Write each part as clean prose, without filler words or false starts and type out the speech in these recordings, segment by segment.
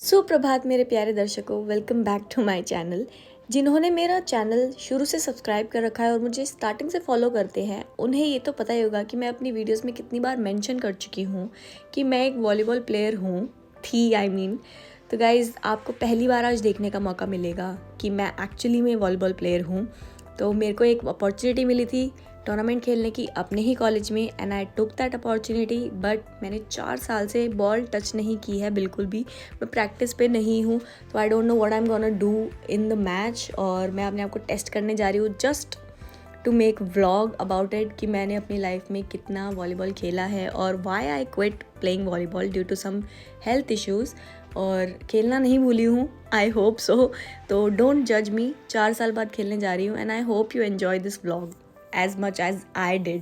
सुप्रभात मेरे प्यारे दर्शकों, welcome back to my channel. जिन्होंने मेरा चैनल शुरू से सब्सक्राइब कर रखा है और मुझे स्टार्टिंग से फॉलो करते हैं, उन्हें ये तो पता ही होगा कि मैं अपनी वीडियोस में कितनी बार मेंशन कर चुकी हूँ कि मैं एक वॉलीबॉल प्लेयर हूँ तो गाइज़, आपको पहली बार आज देखने का मौका मिलेगा कि मैं एक्चुअली में वॉलीबॉल प्लेयर हूँ। तो मेरे को एक अपॉर्चुनिटी मिली थी टूर्नामेंट खेलने की अपने ही कॉलेज में, and I took that opportunity. But मैंने 4 साल से बॉल टच नहीं की है, बिल्कुल भी। मैं प्रैक्टिस पे नहीं हूँ, तो I don't know what I am gonna do in the match. और मैं अपने आप को टेस्ट करने जा रही हूँ just to make vlog about it कि मैंने अपनी लाइफ में कितना वॉलीबॉल खेला है और why I quit playing volleyball due to some health issues. और खेलना नहीं भूली हूँ, आई होप सो। तो डोंट जज मी, 4 साल बाद खेलने जा रही हूँ, and I hope you enjoy this vlog as much as I did.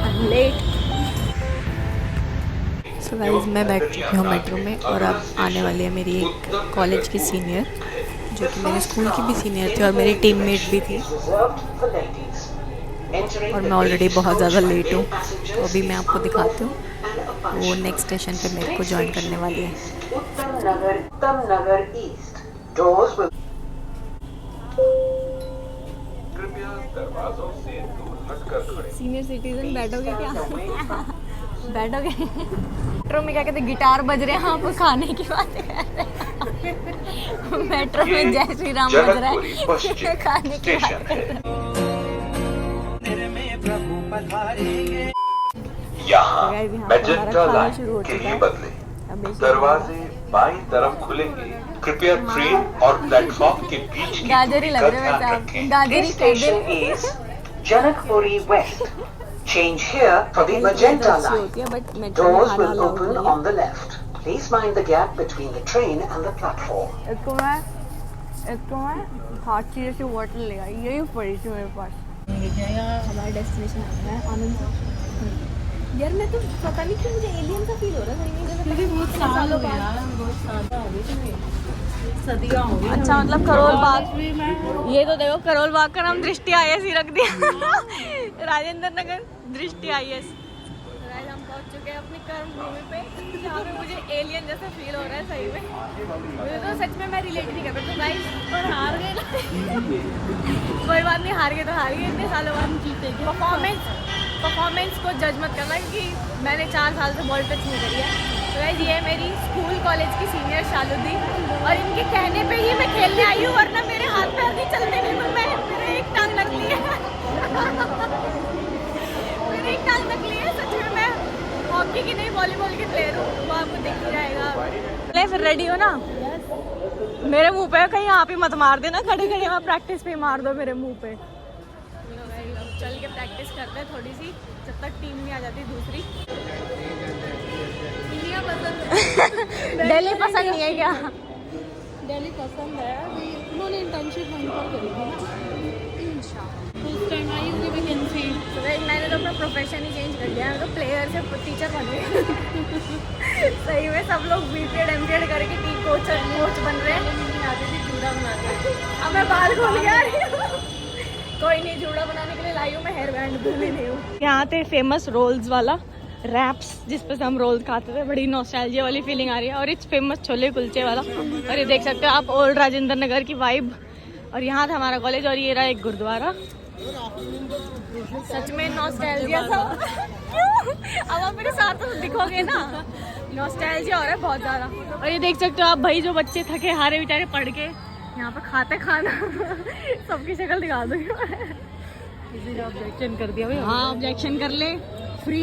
I'm late. So guys, मैं बैठ चुकी हूँ मेट्रो में और अब आने वाली है मेरी एक कॉलेज की सीनियर, जो कि मेरे स्कूल की भी सीनियर थी और मेरी टीममेट भी थी। और मैं ऑलरेडी बहुत ज़्यादा लेट हूँ, तो अभी मैं आपको दिखाती हूँ। वो नेक्स्ट स्टेशन पे मेरे को ज्वाइन करने वाली है। उत्तम नगर ईस्ट डोर्स विल कृपया दरवाजों से दूर हटकर खड़े। सीनियर सिटीजन बैठोगे क्या? बैठोगे? मेट्रो में क्या कहते, गिटार बज रहे हैं, आप खाने की बातें कर रहे हैं। मेट्रो में जय श्री राम बज रहा है, खाने की बात कर रहे हैं। यहाँ मैजेंटा लाइन के लिए बदले, दरवाजे बाईं तरफ खुलेंगे। कृपया ट्रेन और प्लेटफॉर्म के बीच की दूरी का ध्यान रखें। Station is Janakpuri west. Change here for the magenta line. Doors will open on the left. Please mind the gap between the train and the platform. एक तो मैं हाथ चीज़ से वाटर लेगा, यही पड़ी थी मेरे पास। हमारा डेस्टिनेशन आ गया है आनंद। यार मैं तो पता नहीं क्यों मुझे एलियन का फील हो रहा है, क्योंकि बहुत सालों बाद सदियां हो गई। अच्छा, मतलब करोल बाग, ये तो देखो करोल बाग का नाम दृष्टि IAS ही रख दिया। राजेंद्र नगर दृष्टि IAS। हम पहुंच चुके हैं अपनी कर्म भूमि पे, जहाँ पे मुझे एलियन जैसा फील हो रहा है सही में। मुझे तो सच में मैं रिलेट नहीं कर पाती गाइस, और हार गए ना। कोई बात नहीं, हार गए तो हार गए, इतने सालों बाद जीतेंगे। परफॉर्मेंस को जज मत करना, क्योंकि मैंने 4 साल से बॉल टच नहीं करी है। तो गाइस, ये है मेरी स्कूल कॉलेज की सीनियर शालुदी, और इनके कहने पे ही मैं खेलने आई हूँ, वरना मेरे हाथ पैर नहीं चलते बिल्कुल। मेरे एक टांग नकली है। मेरे एक टांग नकली है, सच में। मैं हॉकी की नहीं, वॉलीबॉल की प्लेयर हूँ, वो आपको दिख ही जाएगा। ले फिर, रेडी हो ना? मेरे मुंह पे कहीं आप ही मत मार देना, खड़े खड़े वहाँ प्रैक्टिस पे मार दो मेरे मुंह पे। चल के प्रैक्टिस करते हैं थोड़ी सी, जब तक टीम नहीं आ जाती दूसरी। इंडिया पसंद है। दिल्ली पसंद नहीं है क्या? दिल्ली पसंद है। उन्होंने इंटर्नशिप वहीं पर करी थी ना, उस टाइम आई होगी वैकेंसी। तो मैंने तो अपना प्रोफेशन ही चेंज कर दिया, मैं तो प्लेयर से टीचर बन गई। सही में सब लोग BPEd MPEd करके टीम कोच बन रहे हैं। जूड़ा बना के अब मैं बाल खोल गया। कोई नहीं, जूड़ा बनाने के लिए लाई हूँ मैं, हेयर बैंड भूली नहीं हूँ। यहाँ थे फेमस रोल्स वाला रैप्स, जिस पे से हम रोल्स खाते थे। बड़ी नॉस्टैल्जिया वाली फीलिंग आ रही है। और इट्स फेमस छोले कुलचे वाला, और ये देख सकते हो आप ओल्ड राजेंद्र नगर की वाइब। और यहाँ था हमारा कॉलेज, और ये रहा एक गुरुद्वारा। सच में नॉस्टैल्जिया सा। अब आप मेरे साथ तो दिखोगे ना, नॉस्टैल्जिया हो रहा है बहुत ज़्यादा। और ये देख सकते हो आप भाई, जो बच्चे थके हारे बेचारे पढ़ के यहाँ पर खाते खाना, सबकी शक्ल दिखा दूंगी। किसी ने ऑब्जेक्शन कर दिया भाई? हाँ, ऑब्जेक्शन कर ले। फ्री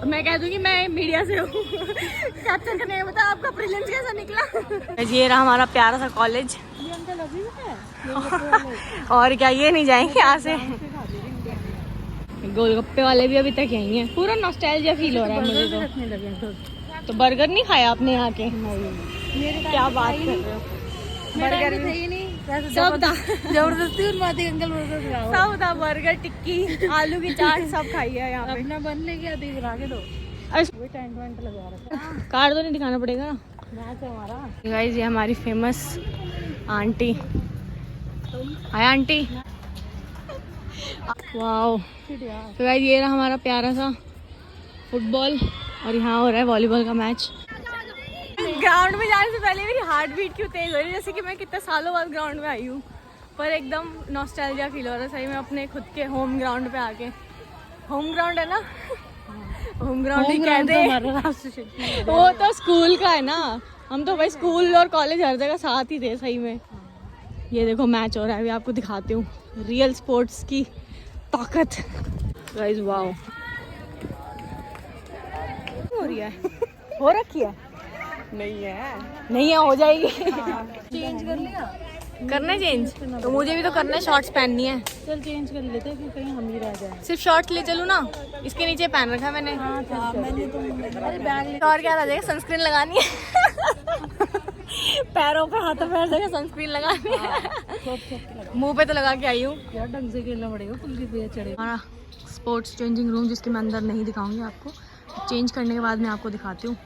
मैं कह दूंगी मैं मीडिया से हूँ। कैप्चर करने में बता आपका प्रीलिम्स कैसा निकला। ये रहा हमारा प्यारा सा कॉलेज। और क्या, ये नहीं जाएंगे यहाँ से। गोलगप्पे वाले भी अभी तक यहीं हैं। पूरा नॉस्टैल्जिया फील हो रहा है मुझे तो बर्गर नहीं खाया आपने यहाँ के? क्या बात कर रहे हो? बर्गर भी नहीं, सब था जबरदस्ती। अंकल सब था, बर्गर, टिक्की, आलू की चाट सब खाई है यहाँ पे। अपना बन ले गया, बना के दो। टेंट लगा रखा, कार्ड तो नहीं दिखाना पड़ेगा। मैच है हमारा। गाइस, ये हमारी famous aunty. Hi aunty. Wow. तो गाइस ये रहा हमारा प्यारा सा फुटबॉल और यहाँ हो रहा है वॉलीबॉल का मैच। ग्राउंड में जाने से पहले मेरी हार्ट बीट क्यों तेज हो रही है, जैसे कि मैं कितने सालों बाद ग्राउंड में आई हूँ, पर एकदम नॉस्टैल्जिया फील हो रहा है सही में अपने खुद के होम ग्राउंड पे आके। होम ग्राउंड है ना, होम ग्राउंड ही कहते हैं। वो तो स्कूल का है ना, हम तो भाई स्कूल और कॉलेज हर जगह साथ ही थे सही में। ये देखो मैच हो रहा है, अभी आपको दिखाती हूँ रियल स्पोर्ट्स की ताकत। गाइस वाओ, हो रही है, हो रखी है, नहीं है हो जाएगी। चेंज कर लिया, करना है चेंज, तो मुझे भी तो करना है, शॉर्ट्स पहननी है। चल चेंज कर लेते हैं, कहीं हम ही रह जाए। सिर्फ शॉर्ट्स ले चलूँ ना, इसके नीचे पहन रखा है मैंने। मैंने तो अरे बैग और क्या रह जाएगा, सनस्क्रीन लगानी है। पैरों पे हाथों पे हर जगह सनस्क्रीन लगानी है। मुंह पे तो लगा के आई हूँ यार, ढंग से खेलना पड़ेगा, कुलदीप भैया चढ़े। हमारा स्पोर्ट्स चेंजिंग रूम, जिसके मैं अंदर नहीं दिखाऊंगी आपको, चेंज करने के बाद मैं आपको दिखाती हूँ।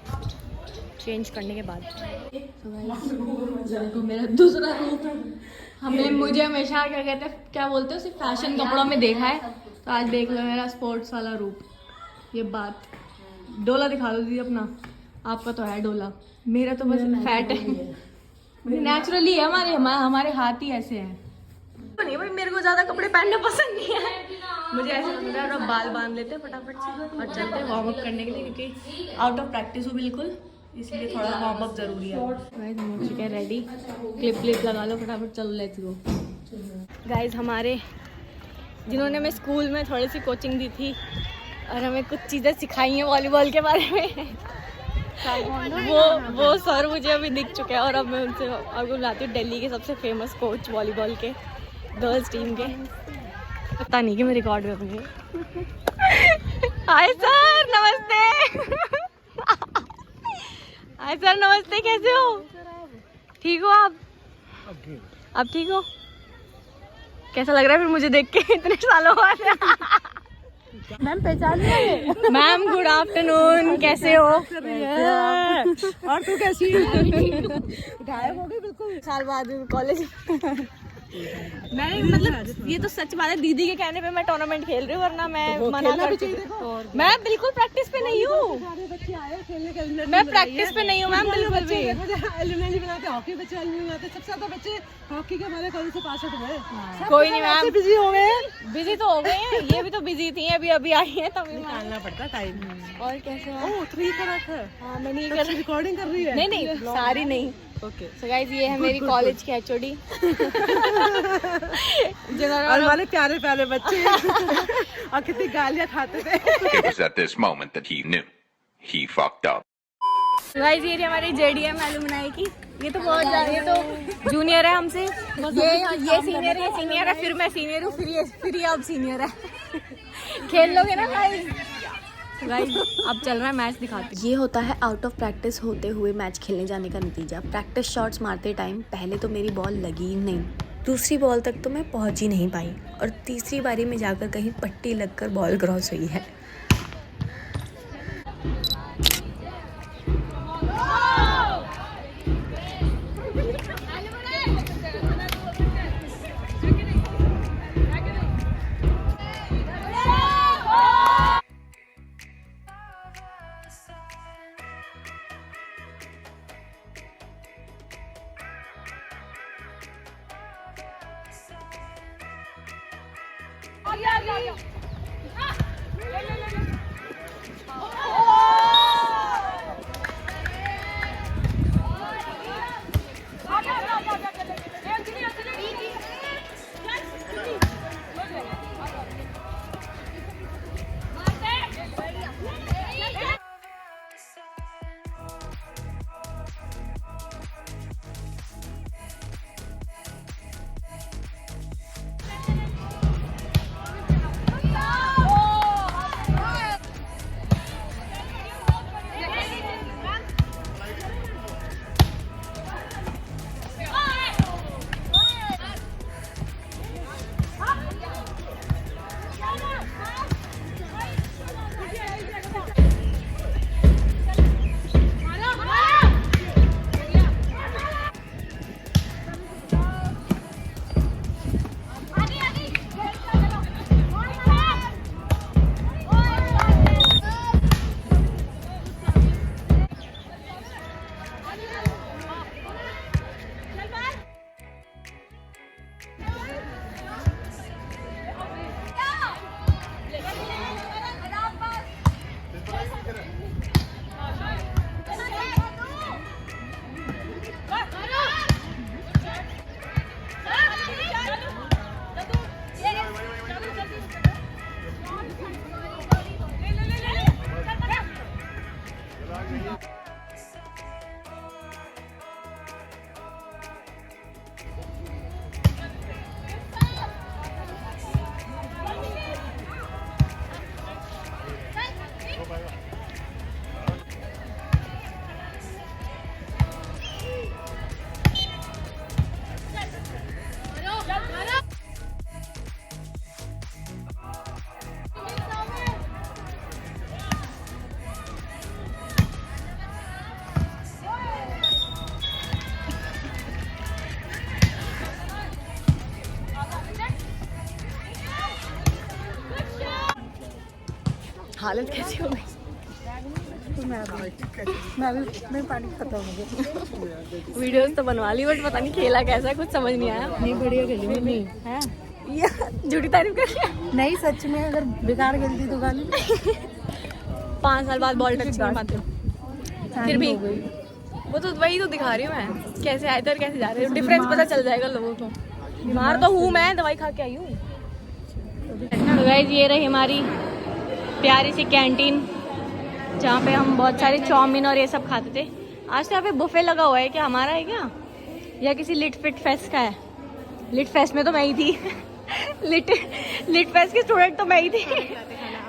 चेंज करने के बाद देखो मेरा दूसरा रूप। मुझे हमेशा क्या कहते हैं, क्या बोलते हैं, सिर्फ फैशन कपड़ों में देखा है, तो आज देख लो मेरा स्पोर्ट्स वाला रूप। ये बात, डोला दिखा दो दीदी अपना, आपका तो है डोला, मेरा तो बस फैट है, नेचुरली है, हमारे हाथ ही ऐसे हैं। नहीं भाई, मेरे को ज्यादा कपड़े पहनने पसंद नहीं है, मुझे ऐसे लगता है और बाल बांध लेते हैं फटाफट से और चलते हैं वार्म अप करने के लिए, क्योंकि आउट ऑफ प्रैक्टिस हूँ बिल्कुल, इसलिए थोड़ा वार्म अप जरूरी है। गाइस हम हो चुके हैं रेडी, क्लिप लगा लो फटाफट, चलो लेट्स गो। गाइस हमारे जिन्होंने हमें स्कूल में थोड़ी सी कोचिंग दी थी और हमें कुछ चीज़ें सिखाई हैं वॉलीबॉल के बारे में, वो सर मुझे अभी दिख चुके हैं और अब मैं उनसे आपको बुलाती हूँ, दिल्ली के सबसे फेमस कोच वॉलीबॉल के, गर्ल्स टीम के। पता नहीं कि मैं रिकॉर्ड करूँगी। हाय सर, नमस्ते। हाय सर, नमस्ते, कैसे हो? ठीक हो आप? अब ठीक हो? कैसा लग रहा है फिर मुझे देख के इतने सालों बाद? मैम पहचान लिया? मैम गुड आफ्टरनून, कैसे हो? और तू कैसी है? गायब हो गई बिल्कुल साल बाद कॉलेज। मैं मतलब ये तो सच बात है, दीदी के कहने पे मैं टूर्नामेंट खेल रही हूँ, वरना मैं मना करती हूँ। मैं बिल्कुल प्रैक्टिस पे नहीं हूँ, बच्चे आए खेलने के, मैं प्रैक्टिस पे नहीं हूँ मैम बिल्कुल भी। एलुमनी बनाते, हॉकी बच्चे एलुमनी बनाते, सबसे ज्यादा बच्चे हॉकी के हमारे कॉलेज से पास आउट हुए। कोई नहीं मैम, बिजी हो गए, बिजी तो हो गए हैं, ये भी तो बिजी थी, अभी आई है तभी निकालना पड़ता टाइम। और कैसे हो? ओह 3 का रखा है। हाँ मैं नहीं कर, रिकॉर्डिंग कर रही है? नहीं सारी नहीं। ओके सो गाइस ये है मेरी कॉलेज की एचओडी, और हमारे प्यारे प्यारे बच्चे और कितनी गालियाँ खाते थे। It was at this moment that he knew he fucked up. Guys ये हमारी जेडीएम एलुमनाई की, ये तो बहुत ज्यादा, ये तो जूनियर है हमसे, ये सीनियर है, फिर मैं सीनियर हूँ, फिर ये अब सीनियर है। खेल लोगे ना गाइस? अब चल रहा है मैच, दिखाते हैं। ये होता है आउट ऑफ प्रैक्टिस होते हुए मैच खेलने जाने का नतीजा। प्रैक्टिस शॉट्स मारते टाइम पहले तो मेरी बॉल लगी ही नहीं, दूसरी बॉल तक तो मैं पहुंच ही नहीं पाई, और तीसरी बारी में जाकर कहीं पट्टी लगकर बॉल क्रॉस हुई है। आ गया। हालत कैसी हो गई? मैं पानी खत्म हो गया। वीडियोस तो बनवा ली बट पता नहीं खेला कैसा है, कुछ समझ नहीं आया। नहीं बढ़िया खेली मम्मी है। ये झूठी तारीफ कर लिया। नहीं सच में अगर बेकार खेलती तो गाली 5 साल बाद बॉल टच नहीं पाते फिर भी वो तो वही तो दिखा रही हूँ मैं, कैसे आए थे और कैसे जा रहे हैं, डिफरेंस पता चल जाएगा लोगों को। बीमार तो हूँ मैं, दवाई खा के आई हूँ। तो गाइस ये रही हमारी प्यारी सी कैंटीन जहाँ पे हम बहुत सारे चाउमीन और ये सब खाते थे। आज तो यहाँ पे बुफे लगा हुआ है, क्या हमारा है क्या या किसी लिट फिट फेस्ट का है? लिट फेस्ट में तो मैं ही थी लिट फेस्ट के स्टूडेंट तो मैं ही थी।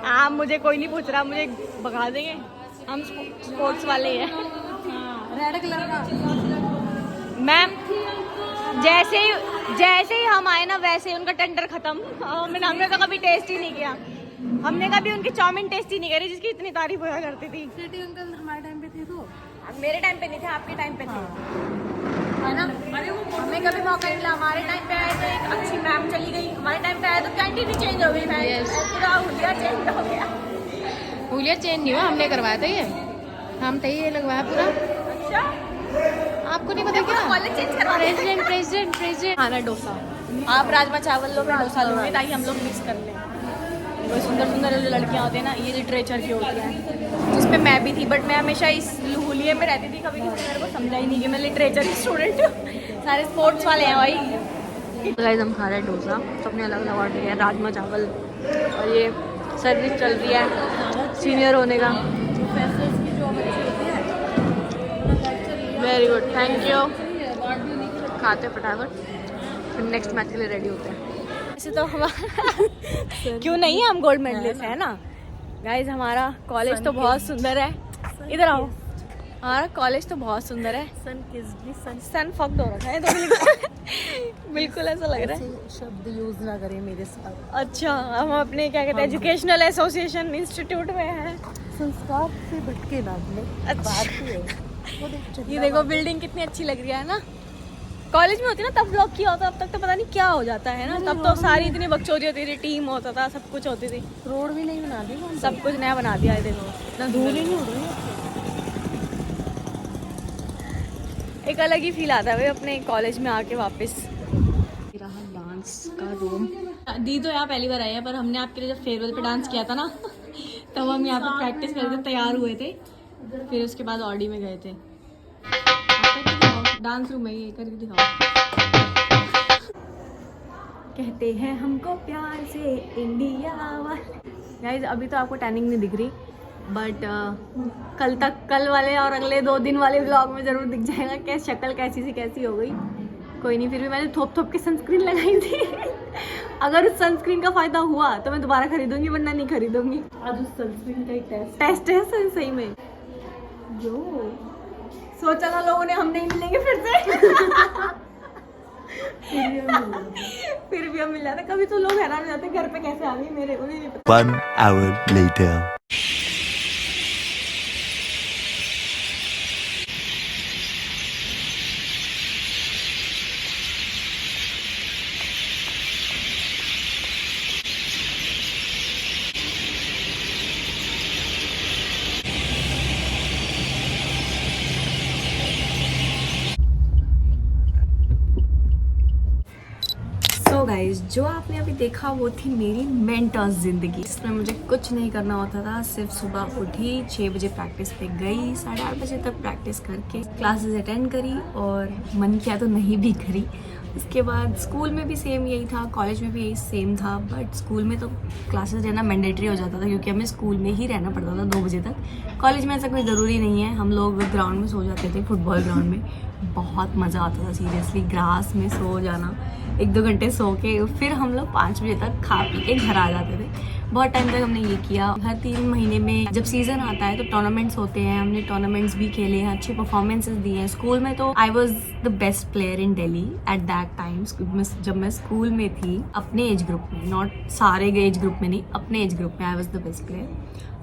हाँ मुझे कोई नहीं पूछ रहा, मुझे भगा देंगे, हम स्पोर्ट्स वाले हैं। रेड कलर का मैम जैसे ही हम आए ना वैसे ही उनका टेंडर खत्म। हमने तो कभी टेस्ट ही नहीं किया, हमने कभी उनकी चाउमीन टेस्ट ही नहीं करी जिसकी इतनी तारीफ होया करती थी। सिटी अंकल हमारे टाइम पे थे तो मेरे टाइम पे नहीं थे, आपके टाइम पे थे है ना। हमें कभी मौका नहीं मिला, हमारे टाइम पे आए तो एक अच्छी मैम चली गई, हमारे टाइम पे आए तो कैंटीन ही चेंज हो गई। पूरा हुलिया चेंज हो गया। हुलिया चेंज नहीं हुआ, हमने करवाया था ये, हम तो ये लगवाया पूरा। अच्छा आपको नहीं पता क्या? कॉलेज चेंज करवा प्रेसिडेंट खाना डोसा, आप राजमा चावल लो, मैं डोसा लूँगी ताकि हम लोग मिक्स कर लें। वो सुंदर सुंदर जो लड़कियाँ होती हैं ना, ये लिटरेचर की होती हैं, जिस पे मैं भी थी, बट मैं हमेशा इस हुलिये में रहती थी। कभी किसी ने मेरे को समझा ही नहीं कि मैं लिटरेचर की स्टूडेंट हूँ। सारे स्पोर्ट्स वाले हैं भाई। गाइस हम खा रहे हैं डोसा, सबने अलग अलग ऑर्डर किया, राजमा चावल, और ये सर्विस चल रही है सीनियर होने का। Very good, thank you. खाते फटाफट, फिर नेक्स्ट मैच के लिए रेडी होते हैं। ऐसे तो हमारा क्यों नहीं है, हम गोल्ड मेडलिस्ट है ना। गाइज हमारा कॉलेज तो बहुत सुंदर है, इधर आओ। हमारा कॉलेज तो बहुत सुंदर है। सन फक्ड हो रखा है तो बिल्कुल ऐसा लग रहा है। शब्द यूज ना करें मेरे साथ। अच्छा हम अपने क्या कहते हैं एजुकेशनल एसोसिएशन इंस्टीट्यूट में है। संस्कार से भटके ना अपने। अच्छा ये देखो बिल्डिंग कितनी अच्छी लग रही है ना। कॉलेज में होती ना तब ब्लॉक किया होता, अब तक तो पता नहीं क्या हो जाता है ना। तब तो सारी इतनी बकचोदी होती थी, टीम होता था, सब कुछ होती थी। रोड भी नहीं बना दी, सब कुछ नया बना दिया है देखो, इतना धूल ही नहीं उड़ रही। एक अलग ही फील आता है भाई अपने कॉलेज में आके वापस। रहा डांस का रूम। दी तो यहाँ पहली बार आई है, पर हमने आपके लिए जब फेयरवेल पे डांस किया था ना तब हम यहाँ पे प्रैक्टिस करके तैयार हुए थे, फिर उसके बाद ऑडी में गए थे। डांस रूम है ये, करके दिखाओ। कहते हैं हमको प्यार से इंडिया वाले। गाइस अभी तो आपको टैनिंग नहीं दिख रही, बट कल वाले और अगले 2 दिन वाले व्लॉग में ज़रूर दिख जाएगा क्या शक्ल कैसी सी कैसी हो गई। कोई नहीं, फिर भी मैंने थोप के सनस्क्रीन लगाई थी अगर उस सनस्क्रीन का फ़ायदा हुआ तो मैं दोबारा खरीदूंगी, वरना नहीं खरीदूंगी। आज उस सनस्क्रीन का एक टेस्ट है सही में। जो सोचा था लोगों ने हम नहीं मिलेंगे फिर से फिर भी हम मिल जाते। कभी तो लोग हैरान हो जाते घर पे कैसे आ गई, मेरे को नहीं पता। 1 hour later. गाइस जो आपने अभी देखा वो थी मेरी मेंटर्स ज़िंदगी, जिसमें मुझे कुछ नहीं करना होता था, सिर्फ सुबह उठी, 6 बजे प्रैक्टिस पे गई, 8:30 बजे तक प्रैक्टिस करके क्लासेस अटेंड करी और मन किया तो नहीं भी करी। उसके बाद स्कूल में भी सेम यही था, कॉलेज में भी यही सेम था, बट स्कूल में तो क्लासेस रहना मैंडेटरी हो जाता था क्योंकि हमें स्कूल में ही रहना पड़ता था 2 बजे तक। कॉलेज में ऐसा कोई ज़रूरी नहीं है, हम लोग ग्राउंड में सो जाते थे, फुटबॉल ग्राउंड में। बहुत मज़ा आता था सीरियसली, ग्रास में सो जाना, 1-2 घंटे सो के फिर हम लोग 5 बजे तक खा पी के घर आ जाते थे। बहुत टाइम तक हमने ये किया। हर 3 महीने में जब सीज़न आता है तो टूर्नामेंट्स होते हैं, हमने टूर्नामेंट्स भी खेले हैं, अच्छे परफॉर्मेंसेस दिए हैं। स्कूल में तो I was the best player in Delhi at that time. जब मैं स्कूल में थी अपने एज ग्रुप में, नॉट सारे एज ग्रुप में नहीं, अपने एज ग्रुप में I was the best player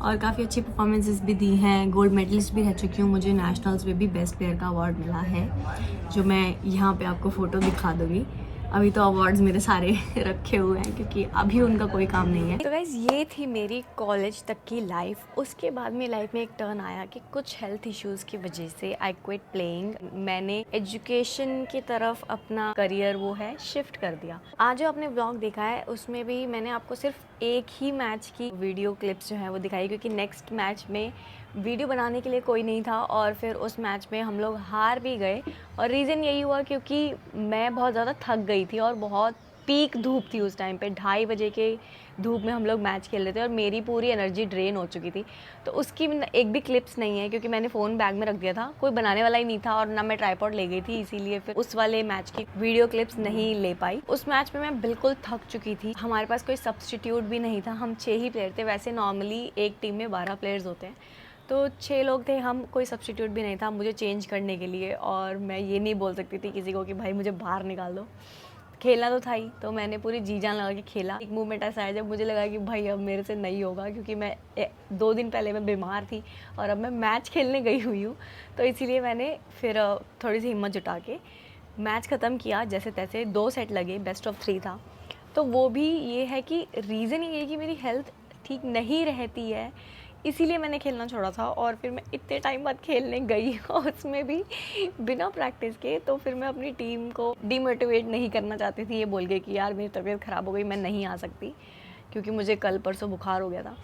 और काफ़ी अच्छी परफॉर्मेंसेस भी दी हैं। गोल्ड मेडलिस्ट भी रह चुकी हूँ, मुझे नेशनल्स में भी बेस्ट प्लेयर का अवार्ड मिला है, जो मैं यहाँ पे आपको फ़ोटो दिखा दूँगी। अभी तो अवार्ड्स मेरे सारे रखे हुए हैं क्योंकि अभी उनका कोई काम नहीं है। तो गाइस ये थी मेरी कॉलेज तक की लाइफ। उसके बाद मेरी लाइफ में एक टर्न आया कि कुछ हेल्थ इश्यूज़ की वजह से आई क्विट प्लेइंग। मैंने एजुकेशन की तरफ अपना करियर वो है शिफ्ट कर दिया। आज जो आपने व्लॉग देखा है उसमें भी मैंने आपको सिर्फ एक ही मैच की वीडियो क्लिप्स जो है वो दिखाई, क्योंकि नेक्स्ट मैच में वीडियो बनाने के लिए कोई नहीं था और फिर उस मैच में हम लोग हार भी गए। और रीज़न यही हुआ क्योंकि मैं बहुत ज़्यादा थक गई थी और बहुत पीक धूप थी उस टाइम पे। 2:30 बजे के धूप में हम लोग मैच खेल रहे थे और मेरी पूरी एनर्जी ड्रेन हो चुकी थी। तो उसकी एक भी क्लिप्स नहीं है क्योंकि मैंने फ़ोन बैग में रख दिया था, कोई बनाने वाला ही नहीं था और ना मैं ट्राइपॉड ले गई थी, इसीलिए फिर उस वाले मैच की वीडियो क्लिप्स नहीं ले पाई। उस मैच में मैं बिल्कुल थक चुकी थी। हमारे पास कोई सब्सटीट्यूट भी नहीं था, हम 6 ही प्लेयर थे। वैसे नॉर्मली एक टीम में 12 प्लेयर्स होते हैं, तो 6 लोग थे हम, कोई सब्सटीट्यूट भी नहीं था मुझे चेंज करने के लिए। और मैं ये नहीं बोल सकती थी किसी को कि भाई मुझे बाहर निकाल दो, खेलना तो था ही। तो मैंने पूरी जी जान लगा के खेला। एक मूवमेंट ऐसा है जब मुझे लगा कि भाई अब मेरे से नहीं होगा, क्योंकि मैं 2 दिन पहले मैं बीमार थी और अब मैं मैच खेलने गई हुई हूँ। तो इसीलिए मैंने फिर थोड़ी सी हिम्मत जुटा के मैच ख़त्म किया जैसे तैसे। 2 सेट लगे, बेस्ट ऑफ 3 था। तो वो भी ये है कि रीज़न ये है कि मेरी हेल्थ ठीक नहीं रहती है, इसीलिए मैंने खेलना छोड़ा था। और फिर मैं इतने टाइम बाद खेलने गई और उसमें भी बिना प्रैक्टिस के। तो फिर मैं अपनी टीम को डिमोटिवेट नहीं करना चाहती थी ये बोल के कि यार मेरी तबीयत ख़राब हो गई, मैं नहीं आ सकती, क्योंकि मुझे कल परसों बुखार हो गया था।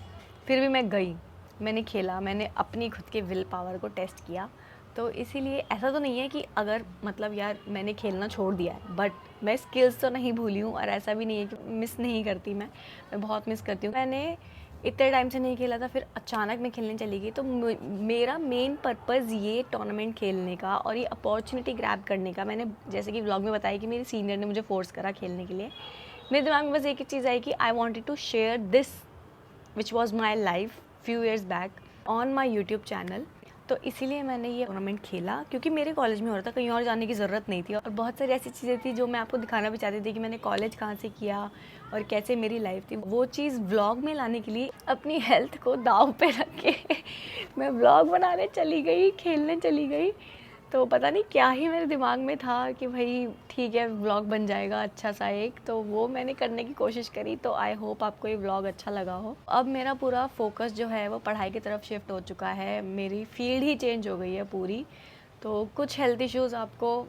फिर भी मैं गई, मैंने खेला, मैंने अपनी खुद के विल पावर को टेस्ट किया। तो इसीलिए ऐसा तो नहीं है कि अगर मतलब यार मैंने खेलना छोड़ दिया है, बट मैं स्किल्स तो नहीं भूली हूँ। और ऐसा भी नहीं है कि मिस नहीं करती, मैं बहुत मिस करती हूँ। मैंने इतने टाइम से नहीं खेला था, फिर अचानक मैं खेलने चली गई। तो मेरा मेन पर्पज़ ये टूर्नामेंट खेलने का और ये अपॉर्चुनिटी ग्रैब करने का। मैंने जैसे कि व्लॉग में बताया कि मेरे सीनियर ने मुझे फोर्स करा खेलने के लिए। मेरे दिमाग में बस एक ही चीज़ आई कि I wanted to share this which was my life few years back on my YouTube channel. तो इसीलिए मैंने ये टूर्नामेंट खेला, क्योंकि मेरे कॉलेज में हो रहा था, कहीं और जाने की ज़रूरत नहीं थी। और बहुत सारी ऐसी चीज़ें थी जो मैं आपको दिखाना भी चाहती थी कि मैंने कॉलेज कहाँ से किया और कैसे मेरी लाइफ थी। वो चीज़ व्लॉग में लाने के लिए अपनी हेल्थ को दाव पे रख के मैं व्लॉग बनाने चली गई, खेलने चली गई। तो पता नहीं क्या ही मेरे दिमाग में था कि भाई ठीक है व्लॉग बन जाएगा अच्छा सा एक, तो वो मैंने करने की कोशिश करी। तो आई होप आपको ये व्लॉग अच्छा लगा हो। अब मेरा पूरा फोकस जो है वो पढ़ाई की तरफ शिफ्ट हो चुका है, मेरी फील्ड ही चेंज हो गई है पूरी। तो कुछ हेल्थ इश्यूज़ आपको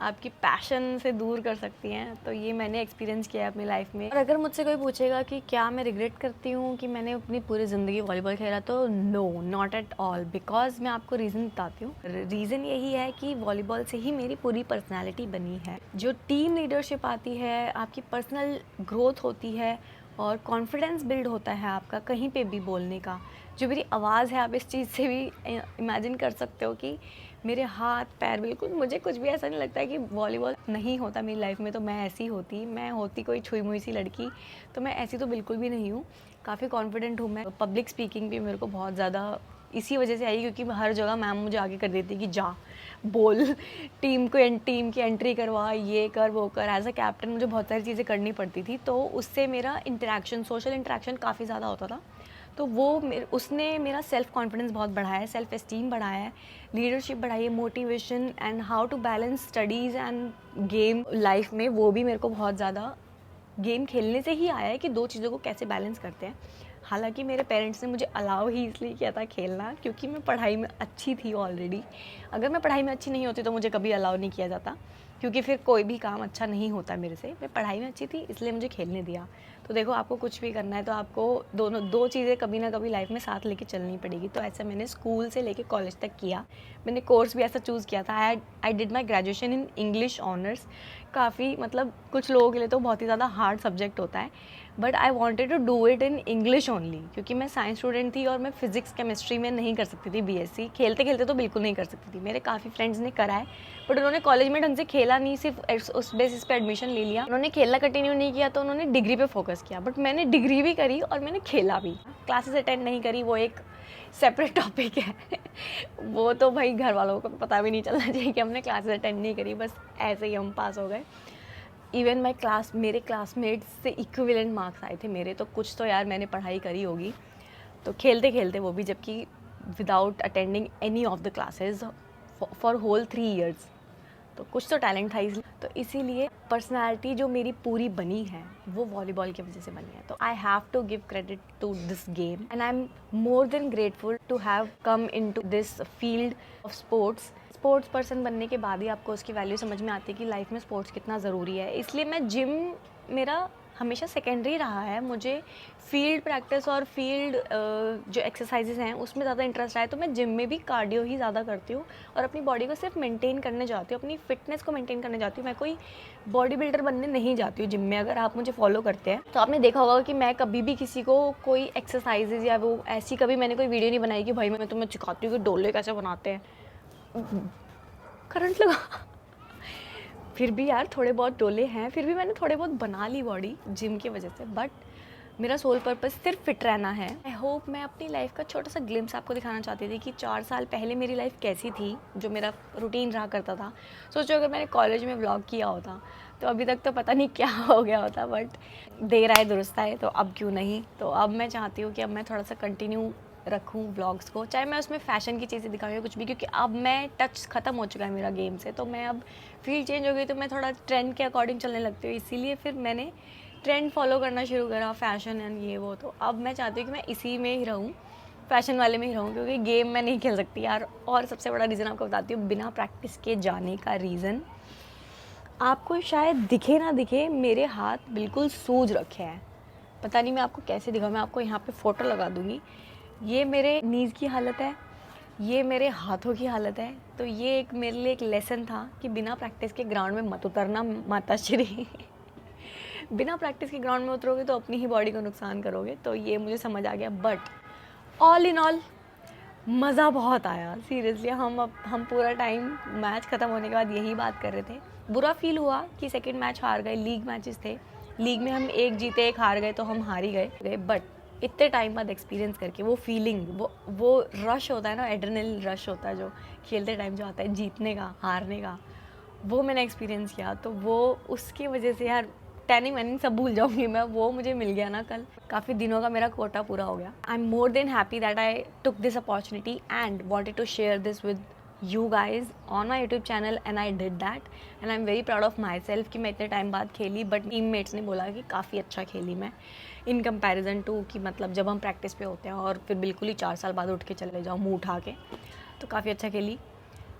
आपकी पैशन से दूर कर सकती हैं, तो ये मैंने एक्सपीरियंस किया है अपनी लाइफ में। और अगर मुझसे कोई पूछेगा कि क्या मैं रिग्रेट करती हूँ कि मैंने अपनी पूरी ज़िंदगी वॉलीबॉल खेला, तो no, not at all. Because मैं आपको रीज़न बताती हूँ। रीज़न यही है कि वॉलीबॉल से ही मेरी पूरी पर्सनैलिटी बनी है। जो टीम लीडरशिप आती है, आपकी पर्सनल ग्रोथ होती है और कॉन्फिडेंस बिल्ड होता है आपका कहीं पे भी बोलने का। जो मेरी आवाज़ है, आप इस चीज़ से भी इमेजिन कर सकते हो कि मेरे हाथ पैर बिल्कुल, मुझे कुछ भी ऐसा नहीं लगता है कि वॉलीबॉल नहीं होता मेरी लाइफ में तो मैं ऐसी होती। मैं होती कोई छुई मुई सी लड़की, तो मैं ऐसी तो बिल्कुल भी नहीं हूँ। काफ़ी कॉन्फिडेंट हूँ मैं। पब्लिक स्पीकिंग भी मेरे को बहुत ज़्यादा इसी वजह से आई, क्योंकि हर जगह मैम मुझे आगे कर देती कि जा बोल, टीम की एंट्री करवा, ये कर वो कर। एज अ कैप्टन मुझे बहुत सारी चीज़ें करनी पड़ती थी, तो उससे मेरा इंटरेक्शन, सोशल इंटरेक्शन काफ़ी ज़्यादा होता था। तो वो उसने मेरा सेल्फ़ कॉन्फिडेंस बहुत बढ़ाया है, सेल्फ़ एस्टीम बढ़ाया है, लीडरशिप बढ़ाई है, motivation and how to balance studies and game life में। वो भी मेरे को बहुत ज़्यादा गेम खेलने से ही आया है कि 2 चीज़ों को कैसे बैलेंस करते हैं। हालांकि मेरे पेरेंट्स ने मुझे अलाउ ही इसलिए किया था खेलना क्योंकि मैं पढ़ाई में अच्छी थी ऑलरेडी। अगर मैं पढ़ाई में अच्छी नहीं होती तो मुझे कभी अलाउ नहीं किया जाता, क्योंकि फिर कोई भी काम अच्छा नहीं होता मेरे से। मैं पढ़ाई में अच्छी थी इसलिए मुझे खेलने दिया। तो देखो, आपको कुछ भी करना है तो आपको दोनों 2 चीज़ें कभी ना कभी लाइफ में साथ लेके चलनी पड़ेगी। तो ऐसा मैंने स्कूल से लेके कॉलेज तक किया। मैंने कोर्स भी ऐसा चूज़ किया था। I did my graduation in English honours. काफ़ी मतलब कुछ लोगों के लिए तो बहुत ही ज़्यादा हार्ड सब्जेक्ट होता है, but I wanted to do it in English only, क्योंकि मैं साइंस स्टूडेंट थी और मैं फिजिक्स केमिस्ट्री में नहीं कर सकती थी बीएससी। खेलते खेलते तो बिल्कुल नहीं कर सकती थी। मेरे काफ़ी फ्रेंड्स ने करा है, बट उन्होंने कॉलेज में ढंग से खेला नहीं, सिर्फ उस बेसिस पे एडमिशन ले लिया। उन्होंने खेलना कंटिन्यू नहीं किया, तो उन्होंने डिग्री पे फोकस किया। बट मैंने डिग्री भी करी और मैंने खेला भी। क्लासेस अटेंड नहीं करी, वो एक सेपरेट टॉपिक है वो तो भाई घर वालों को पता भी नहीं चलना चाहिए कि हमने क्लासेस अटेंड नहीं करी, बस ऐसे ही हम पास हो गए। इवन मेरे क्लासमेट्स से इक्विवेलेंट मार्क्स आए थे मेरे, तो कुछ तो यार मैंने पढ़ाई करी होगी। तो खेलते खेलते वो भी, जबकि without attending any of the classes for whole 3 years। तो कुछ तो टैलेंट था इसलिए, तो इसीलिए पर्सनालिटी जो मेरी पूरी बनी है वो वॉलीबॉल की वजह से बनी है। तो I have to give credit to this game and I am more than grateful to have come into this field of sports. Sports person बनने के बाद ही आपको उसकी वैल्यू समझ में आती है कि लाइफ में स्पोर्ट्स कितना ज़रूरी है। इसलिए मैं जिम मेरा हमेशा सेकेंडरी रहा है। मुझे फील्ड प्रैक्टिस और फील्ड जो एक्सरसाइजेज हैं उसमें ज़्यादा इंटरेस्ट आया, तो मैं जिम में भी कार्डियो ही ज़्यादा करती हूँ और अपनी बॉडी को सिर्फ मेंटेन करने जाती हूँ, अपनी फिटनेस को मेंटेन करने जाती हूँ। मैं कोई बॉडी बिल्डर बनने नहीं जाती हूँ जिम में। अगर आप मुझे फॉलो करते हैं तो आपने देखा होगा कि मैं कभी भी किसी को कोई एक्सरसाइजेज या वो ऐसी कभी मैंने कोई वीडियो नहीं बनाई कि भाई मैं तुम्हें सिखाती हूँ कि डोले कैसे बनाते हैं, करंट लगा। फिर भी यार थोड़े बहुत डोले हैं, फिर भी मैंने थोड़े बहुत बना ली बॉडी जिम की वजह से। बट मेरा सोल पर्पस सिर्फ फिट रहना है। आई होप मैं अपनी लाइफ का छोटा सा ग्लिम्स आपको दिखाना चाहती थी कि 4 साल पहले मेरी लाइफ कैसी थी, जो मेरा रूटीन रहा करता था। सोचो अगर मैंने कॉलेज में व्लॉग किया होता तो अभी तक तो पता नहीं क्या हो गया होता, बट देर आए दुरुस्त आए, तो अब क्यों नहीं। तो अब मैं चाहती हूँ कि अब मैं थोड़ा सा कंटिन्यू रखूँ व्लॉग्स को, चाहे मैं उसमें फ़ैशन की चीज़ें दिखाऊँ या कुछ भी, क्योंकि अब मैं टच ख़त्म हो चुका है मेरा गेम से। तो मैं अब फील्ड चेंज हो गई तो मैं थोड़ा ट्रेंड के अकॉर्डिंग चलने लगती हूँ, इसीलिए फिर मैंने ट्रेंड फॉलो करना शुरू करा, फ़ैशन एंड ये वो। तो अब मैं चाहती हूँ कि मैं इसी में ही रहूँ, फ़ैशन वाले में ही रहूँ, क्योंकि गेम मैं नहीं खेल सकती यार। और सबसे बड़ा रीज़न आपको बताती हूँ, बिना प्रैक्टिस के जाने का रीज़न आपको शायद दिखे ना दिखे, मेरे हाथ बिल्कुल सूज रखे हैं। पता नहीं मैं आपको कैसे दिखाऊँ, मैं आपको यहाँ पे फ़ोटो लगा दूँगी। ये मेरे नीज़ की हालत है, ये मेरे हाथों की हालत है। तो ये एक मेरे लिए एक लेसन था कि बिना प्रैक्टिस के ग्राउंड में मत उतरना माताश्री। बिना प्रैक्टिस के ग्राउंड में उतरोगे तो अपनी ही बॉडी को नुकसान करोगे। तो ये मुझे समझ आ गया। बट ऑल इन ऑल मज़ा बहुत आया सीरियसली। हम पूरा टाइम मैच ख़त्म होने के बाद यही बात कर रहे थे। बुरा फील हुआ कि सेकंड मैच हार गए, लीग मैचेस थे, लीग में हम एक जीते एक हार गए, तो हम हार ही गए। बट इतने टाइम बाद एक्सपीरियंस करके वो फीलिंग, वो रश होता है ना, एड्रेनलिन रश होता है जो खेलते टाइम जो आता है, जीतने का हारने का, वो मैंने एक्सपीरियंस किया। तो वो उसकी वजह से यार टैनिंग वैनिंग सब भूल जाऊंगी मैं, वो मुझे मिल गया ना कल, काफ़ी दिनों का मेरा कोटा पूरा हो गया। I am more than happy that I took this opportunity and wanted to share this with you guys on my YouTube channel and I did that and I am very proud of myself कि मैं इतने time बाद खेली। But teammates ने बोला कि काफ़ी अच्छा खेली मैं इन कंपैरिजन टू कि मतलब जब हम प्रैक्टिस पे होते हैं और फिर बिल्कुल ही 4 साल बाद उठ के चले जाओ मुँह उठा के, तो काफ़ी अच्छा खेली।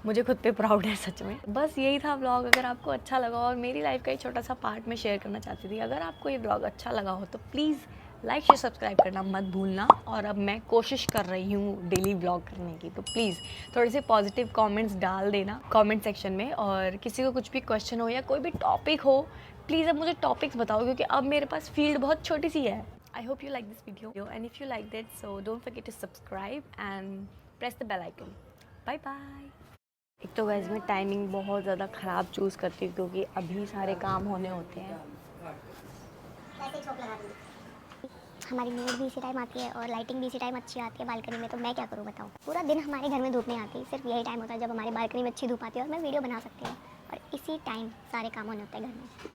मुझे खुद पे प्राउड है सच में। बस यही था व्लॉग। अगर आपको अच्छा लगा और मेरी लाइफ का एक छोटा सा पार्ट मैं शेयर करना चाहती थी। अगर आपको ये व्लॉग अच्छा लगा हो तो प्लीज़ लाइक शेयर सब्सक्राइब करना मत भूलना। और अब मैं कोशिश कर रही हूँ डेली व्लॉग करने की, तो प्लीज़ थोड़े से पॉजिटिव कमेंट्स डाल देना कमेंट सेक्शन में। और किसी को कुछ भी क्वेश्चन हो या कोई भी टॉपिक हो, प्लीज़ अब मुझे टॉपिक्स बताओ, क्योंकि अब मेरे पास फील्ड बहुत छोटी सी है। I hope you like this video and if you like that so don't forget to subscribe and press the bell icon. Bye bye. एक तो वैसे मैं टाइमिंग बहुत ज़्यादा ख़राब चूज़ करती हूँ, क्योंकि अभी सारे काम होने होते हैं। हमारी नींद भी इसी टाइम आती है और लाइटिंग भी इसी टाइम अच्छी आती है बालकनी में, तो मैं क्या करूँ बताओ। पूरा दिन हमारे घर में धूप नहीं आती, सिर्फ यही टाइम होता है जब हमारी बालकनी में अच्छी धूप आती है और मैं वीडियो बना सकती हूँ। और इसी टाइम सारे काम होने होते हैं घर में।